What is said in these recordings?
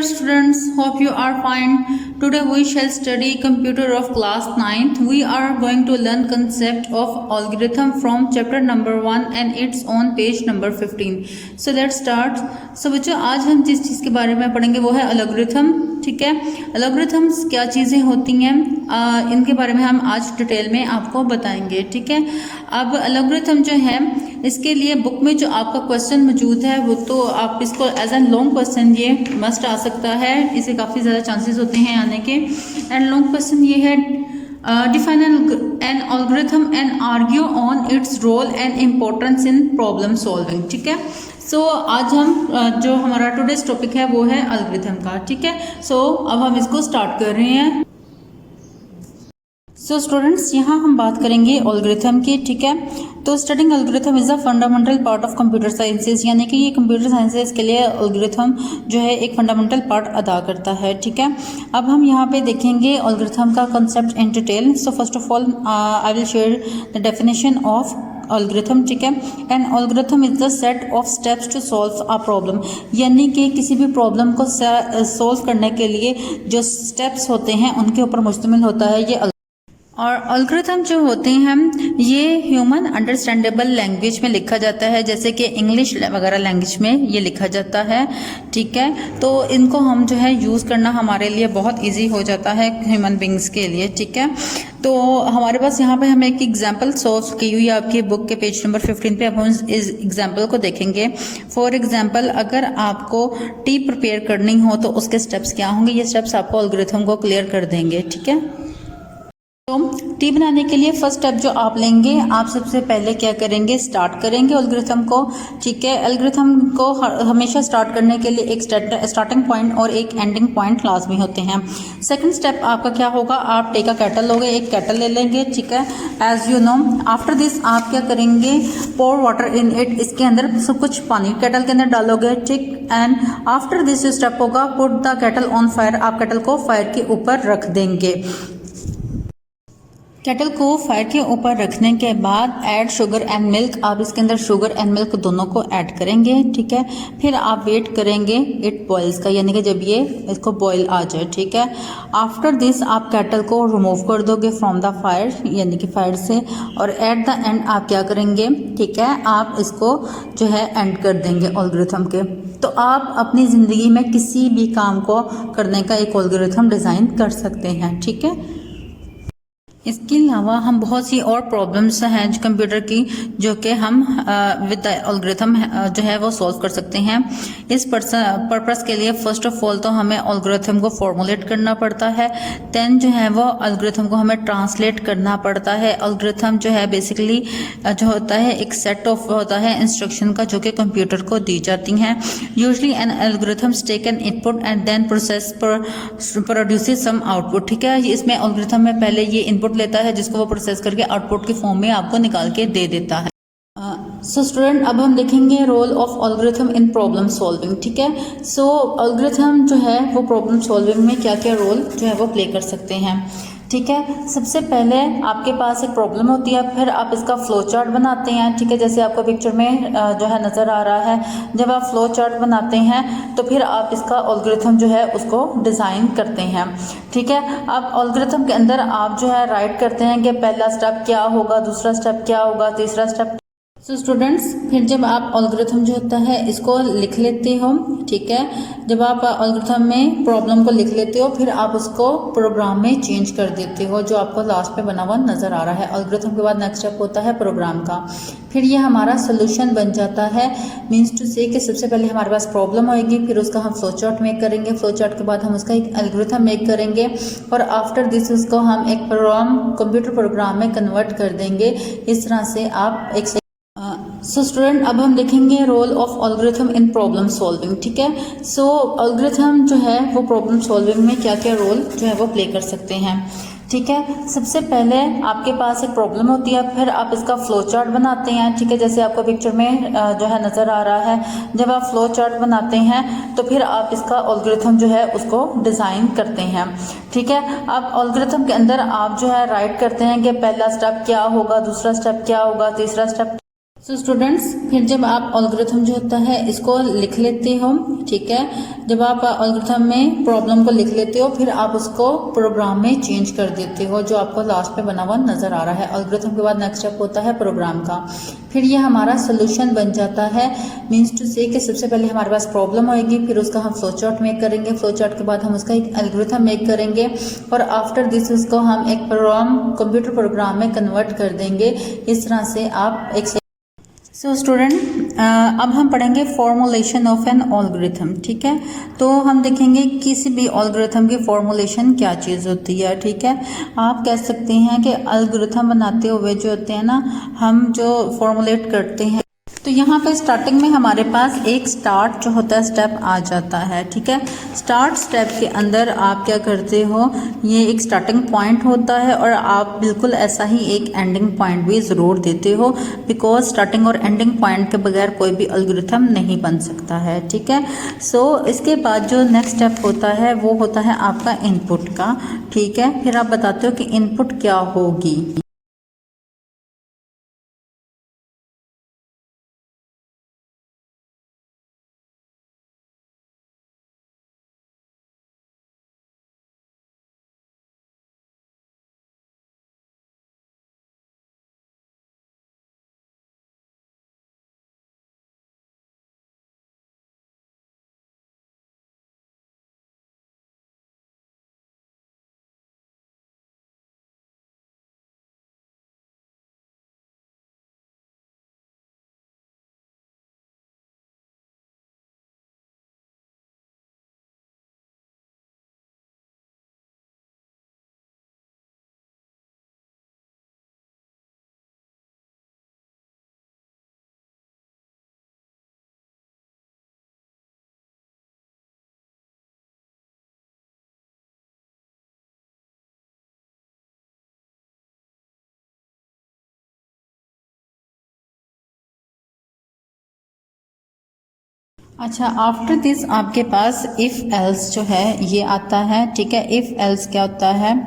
dear students, hope you are fine. Today we shall study computer of class 9th. We are going to learn concept of algorithm from chapter number 1 and it's on page number 15. So let's start. So बच्चों आज हम जिस चीज़ के बारे में पढ़ेंगे वो है अलगोरिथम. ठीक है, अलगोरिथम्स क्या चीज़ें होती हैं इनके बारे में हम आज डिटेल में आपको बताएंगे. ठीक है, अब अलगोरिथम जो है इसके लिए बुक में जो आपका क्वेश्चन मौजूद है वो तो आप इसको एज एन लॉन्ग क्वेश्चन ये मस्ट आ सकता है, इसे काफ़ी ज़्यादा चांसेस होते हैं आने के. एंड लॉन्ग क्वेश्चन ये है define an algorithm and argue on its role and importance in problem solving. ठीक है, सो आज हम जो हमारा टुडेज टॉपिक है वो है अलगोरिथम का. ठीक है, सो अब हम इसको स्टार्ट कर रहे हैं. सो स्टूडेंट्स यहाँ हम बात करेंगे अलगोरिथम की. ठीक है, तो studying algorithm is a fundamental part of computer sciences, यानी कि ये कंप्यूटर साइंसेज के लिए अलगोरिथम जो है एक फंडामेंटल पार्ट अदा करता है. ठीक है, अब हम यहाँ पे देखेंगे अलगोरिथम का concept in detail. So first of all I will share the definition of algorithm. ठीक है, an algorithm is the set of steps to solve a problem, यानी कि किसी भी प्रॉब्लम को सॉल्व करने के लिए जो स्टेप्स होते हैं उनके ऊपर मुश्तमिल होता है ये. और अलगोरिथम जो होते हैं ये ह्यूमन अंडरस्टैंडेबल लैंग्वेज में लिखा जाता है, जैसे कि इंग्लिश वगैरह लैंग्वेज में ये लिखा जाता है. ठीक है, तो इनको हम जो है यूज़ करना हमारे लिए बहुत इजी हो जाता है ह्यूमन बींग्स के लिए. ठीक है, तो हमारे पास यहाँ पे हम एक एग्जांपल सॉल्व की हुई है आपकी बुक के पेज नंबर 15 पे. अब हम इस एग्जांपल को देखेंगे. फॉर एग्जांपल अगर आपको टी प्रिपेयर करनी हो तो उसके स्टेप्स क्या होंगे, ये स्टेप्स आपको अलगोरिथम को क्लियर कर देंगे. ठीक है, तो टी बनाने के लिए फर्स्ट स्टेप जो आप लेंगे, आप सबसे पहले क्या करेंगे, स्टार्ट करेंगे अलगोरिथम को. ठीक है, अलगोरिथम को हमेशा स्टार्ट करने के लिए एक स्टार्टिंग पॉइंट और एक एंडिंग पॉइंट लाजमी होते हैं. सेकंड स्टेप आपका क्या होगा, आप टेक अ कैटल लोगे, एक कैटल ले लेंगे. ठीक है, as you know after this आप क्या करेंगे, पोर वाटर इन इट, इसके अंदर सब कुछ पानी कैटल के अंदर डालोगे. ठीक, एंड आफ्टर दिस स्टेप होगा put the cattle on fire, आप कैटल को फायर के ऊपर रख देंगे. केटल को फायर के ऊपर रखने के बाद ऐड शुगर एंड मिल्क, आप इसके अंदर शुगर एंड मिल्क दोनों को ऐड करेंगे. ठीक है, फिर आप वेट करेंगे इट बॉइल्स का, यानी कि जब ये इसको बॉईल आ जाए. ठीक है, आफ्टर दिस आप केटल को रिमूव कर दोगे फ्रॉम द फायर, यानी कि फायर से, और एट द एंड आप क्या करेंगे, ठीक है, आप इसको जो है एंड कर देंगे अलगोरिथम के. तो आप अपनी ज़िंदगी में किसी भी काम को करने का एक अलगोरिथम डिज़ाइन कर सकते हैं. ठीक है, इसके अलावा हम बहुत सी और प्रॉब्लम्स हैं जो कंप्यूटर की, जो कि हम विद अलगोरिथम जो है वो सॉल्व कर सकते हैं. इस पर्पस के लिए फर्स्ट ऑफ ऑल तो हमें अलगोरिथम को फॉर्मुलेट करना पड़ता है, देन जो है वो अलगोरिथम को हमें ट्रांसलेट करना पड़ता है. अलगोरिथम जो है बेसिकली जो होता है एक सेट ऑफ होता है इंस्ट्रक्शन का जो कि कंप्यूटर को दी जाती हैं. Usually an algorithm take an input and then process produces some output. ठीक है, इसमें अलगोरिथम में पहले ये इनपुट लेता है जिसको वो प्रोसेस करके आउटपुट के फॉर्म में आपको निकाल के दे देता है. सो स्टूडेंट अब हम देखेंगे role of algorithm in problem solving. ठीक है, सो अलगोरिथम जो है वो प्रॉब्लम सॉल्विंग में क्या क्या रोल जो है वो प्ले कर सकते हैं. ठीक है, सबसे पहले आपके पास एक प्रॉब्लम होती है, फिर आप इसका फ्लो चार्ट बनाते हैं. ठीक है, जैसे आपको पिक्चर में जो है नज़र आ रहा है, जब आप फ्लो चार्ट बनाते हैं तो फिर आप इसका अलगोरिथम जो है उसको डिज़ाइन करते हैं. ठीक है, अब अलगोरिथम के अंदर आप जो है राइट करते हैं कि पहला स्टेप क्या होगा, दूसरा स्टेप क्या होगा, तीसरा स्टेप. सो स्टूडेंट्स फिर जब आप अलगोरिथम जो होता है इसको लिख लेते हो. ठीक है, जब आप अलगोरिथम में प्रॉब्लम को लिख लेते हो फिर आप उसको प्रोग्राम में चेंज कर देते हो, जो आपको लास्ट पे बना हुआ नज़र आ रहा है. अलगोरिथम के बाद नेक्स्ट स्टेप होता है प्रोग्राम का, फिर ये हमारा सोल्यूशन बन जाता है. मीन्स टू से कि सबसे पहले हमारे पास प्रॉब्लम होएगी, फिर उसका हम फ्लो चार्ट मेक करेंगे, फ्लो चार्ट के बाद हम उसका एक अलगोरिथम मेक करेंगे, और आफ्टर दिस उसको हम एक प्रोग्राम कंप्यूटर प्रोग्राम में कन्वर्ट कर देंगे. इस तरह से आप एक सो स्टूडेंट अब हम देखेंगे role of algorithm in problem solving. ठीक है, सो अलगोरिथम जो है वो प्रॉब्लम सॉल्विंग में क्या क्या रोल जो है वो प्ले कर सकते हैं. ठीक है, सबसे पहले आपके पास एक प्रॉब्लम होती है, फिर आप इसका फ्लो चार्ट बनाते हैं. ठीक है, जैसे आपको पिक्चर में जो है नज़र आ रहा है, जब आप फ्लो चार्ट बनाते हैं तो फिर आप इसका अलगोरिथम जो है उसको डिज़ाइन करते हैं. ठीक है, अब अलगोरिथम के अंदर आप जो है राइट करते हैं कि पहला स्टेप क्या होगा, दूसरा स्टेप क्या होगा, तीसरा स्टेप. सो स्टूडेंट्स, फिर जब आप एल्गोरिथम जो होता है इसको लिख लेते हो, ठीक है, जब आप एल्गोरिथम में प्रॉब्लम को लिख लेते हो फिर आप उसको प्रोग्राम में चेंज कर देते हो, जो आपको लास्ट में बना हुआ नजर आ रहा है। एल्गोरिथम के बाद नेक्स्ट स्टेप होता है प्रोग्राम का। फिर ये हमारा सोल्यूशन बन जाता है। मीन्स टू से कि सबसे पहले हमारे पास प्रॉब्लम होगी, फिर उसका हम फ्लो चार्ट मेक करेंगे, फ्लो चार्ट के बाद हम उसका एक एल्गोरिथम मेक करेंगे और आफ्टर दिस उसको हम एक प्रोग्राम कंप्यूटर प्रोग्राम में कन्वर्ट कर देंगे। इस तरह से आप एक सो स्टूडेंट, अब हम पढ़ेंगे फॉर्मुलेशन ऑफ एन एल्गोरिथम, ठीक है। तो हम देखेंगे किसी भी एल्गोरिथम की फॉर्मुलेशन क्या चीज़ होती है, ठीक है। आप कह सकते हैं कि एल्गोरिथम बनाते हुए जो होते हैं ना, हम जो फॉर्मुलेट करते हैं, तो यहाँ पे स्टार्टिंग में हमारे पास एक स्टार्ट जो होता है स्टेप आ जाता है, ठीक है। स्टार्ट स्टेप के अंदर आप क्या करते हो, ये एक स्टार्टिंग पॉइंट होता है और आप बिल्कुल ऐसा ही एक एंडिंग पॉइंट भी ज़रूर देते हो, बिकॉज स्टार्टिंग और एंडिंग पॉइंट के बगैर कोई भी एल्गोरिथम नहीं बन सकता है, ठीक है। सो इसके बाद जो नेक्स्ट स्टेप होता है वो होता है आपका इनपुट का, ठीक है। फिर आप बताते हो कि इनपुट क्या होगी। अच्छा, आफ्टर दिस आपके पास इफ़ एल्स जो है ये आता है, ठीक है। इफ़ एल्स क्या होता है,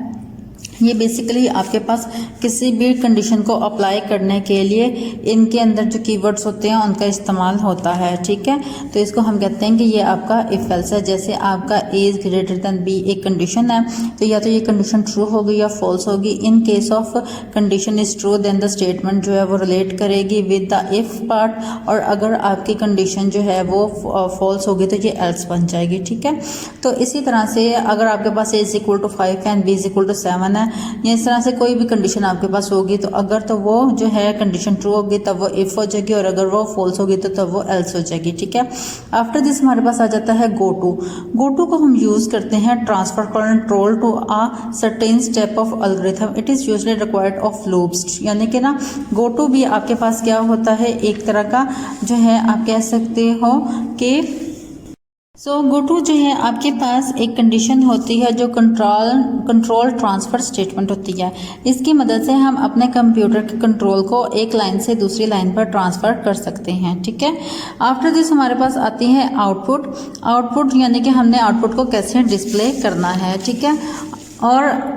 ये बेसिकली आपके पास किसी भी कंडीशन को अप्लाई करने के लिए इनके अंदर जो कीवर्ड्स होते हैं उनका इस्तेमाल होता है, ठीक है। तो इसको हम कहते हैं कि ये आपका इफ एल्स है। जैसे आपका ए इज ग्रेटर देन बी एक कंडीशन है, तो या तो ये कंडीशन ट्रू होगी या फॉल्स होगी। In case of condition is true then the statement जो है वो रिलेट करेगी विद द इफ पार्ट, और अगर आपकी कंडीशन जो है वो फॉल्स होगी तो ये एल्स बन जाएगी, ठीक है। तो इसी तरह से अगर आपके पास A is equal to 5 and B is equal to 7 है, या इस तरह से कोई भी कंडीशन आपके पास होगी, तो अगर तो वो जो है कंडीशन ट्रू होगी तब वो इफ हो जाएगी, और अगर वो फॉल्स होगी तो तब वो एल्स हो जाएगी, ठीक है। आफ्टर दिस हमारे पास आ जाता है गो टू। गो टू को हम यूज करते हैं transfer control to a certain step of algorithm. It is usually required of loops, यानी कि ना गो टू भी आपके पास क्या होता है, एक तरह का जो है आप कह सकते हो कि गो टू जो है आपके पास एक कंडीशन होती है जो कंट्रोल ट्रांसफ़र स्टेटमेंट होती है। इसकी मदद से हम अपने कंप्यूटर के कंट्रोल को एक लाइन से दूसरी लाइन पर ट्रांसफ़र कर सकते हैं, ठीक है। आफ्टर दिस हमारे पास आती है आउटपुट। आउटपुट यानी कि हमने आउटपुट को कैसे डिस्प्ले करना है, ठीक है। और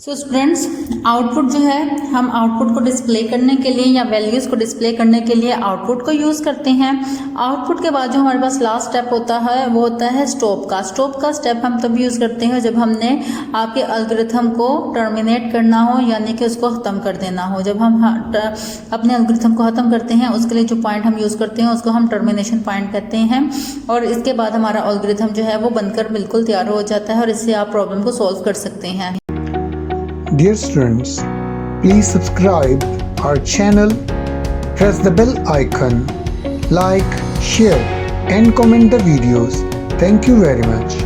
सो स्टूडेंट्स, आउटपुट जो है हम आउटपुट को डिस्प्ले करने के लिए या वैल्यूज़ को डिस्प्ले करने के लिए आउटपुट को यूज़ करते हैं। आउटपुट के बाद जो हमारे पास लास्ट स्टेप होता है वो होता है स्टॉप का। स्टॉप का स्टेप हम तब यूज़ करते हैं जब हमने आपके एल्गोरिथम को टर्मिनेट करना हो, यानी कि उसको ख़त्म कर देना हो। जब हम अपने एल्गोरिथम को ख़त्म करते हैं उसके लिए जो पॉइंट हम यूज़ करते हैं उसको हम टर्मिनेशन पॉइंट कहते हैं, और इसके बाद हमारा एल्गोरिथम जो है वो बनकर बिल्कुल तैयार हो जाता है और इससे आप प्रॉब्लम को सॉल्व कर सकते हैं। Dear students, please subscribe our channel, press the bell icon, like, share and comment the videos. Thank you very much.